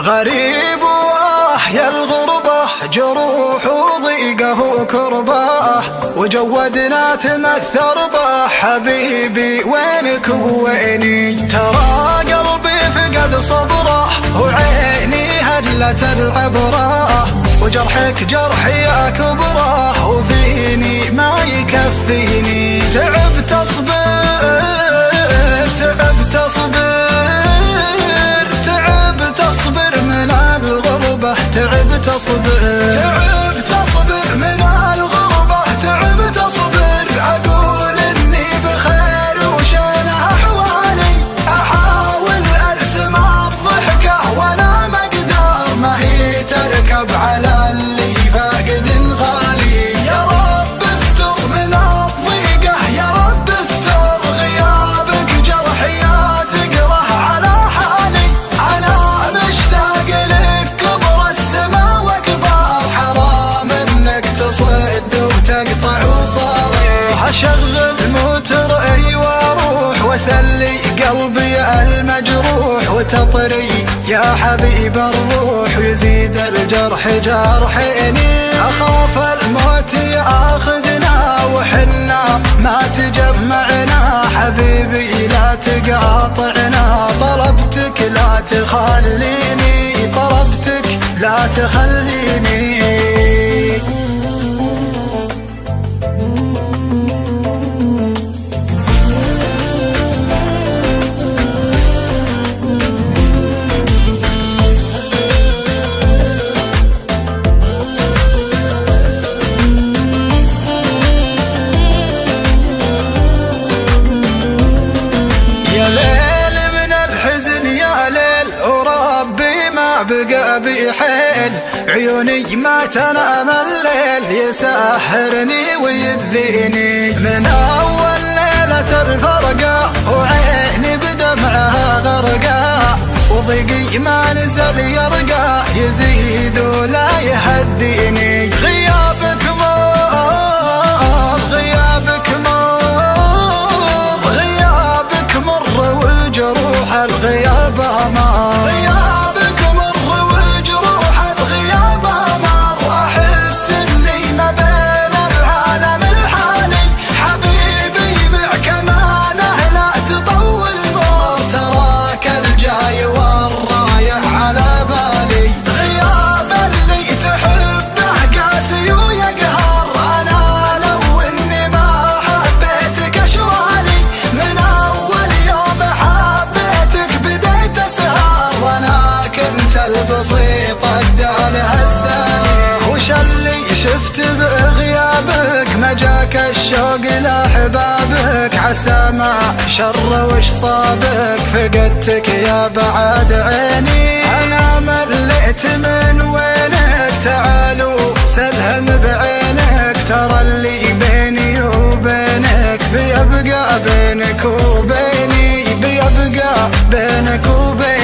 غريب وأحيا الغربة، جروح وضيقه وكربه، وجودنا تمثر به. حبيبي وينك وويني؟ ترى قلبي فقد صبره، وعيني هلت العبره، وجرحك جرحي أكبره، وفيني ما يكفيني. تعبت أصبر تعبت أصبر تعبت أصبر من الغربة، تعبت أصبر تعبت أصبر من الغربة، تعبت أصبر. أقول إني بخير وشان أحوالي، أحاول أرسم الضحكة ولا مقدار، ما هي تركب على اللي فاقد غالي. يا رب استر من الضيقة، يا رب استر غيابك، جرحي ثقله على حالي. أنا مشتاق لك كبر السما وكبار، حرام انك تصد وتقطع وصالي. أشغل موتر واروح واسلي قلبي المجروح، وتطري يا حبيب الروح، ويزيد الجرح جرحيني. اخاف الموت ياخذنا وحنا ما تجمعنا، حبيبي لا تقاطعنا، طلبتك لا تخليني، طلبتك لا تخليني. بقى بحيل عيوني ما تنام الليل، يسحرني ويذيني من أول ليلة الفرقة، وعيني بدمعها غرقة، وضيقي ما نزل يرقى، يزيد ولا يهديني. غيابك مر غيابك مر غيابك مر، وجروح الغياب أمر. بسيطة الدالة السالي، وش اللي شفت بغيابك؟ ما جاك الشوق لأحبابك، عسى ما شر وش صابك، فقدتك يا بعد عيني. أنا مليت من وينك، تعالوا سلهم بعينك، ترى اللي بيني وبينك بيبقى بينك وبيني، بيبقى بينك وبيني.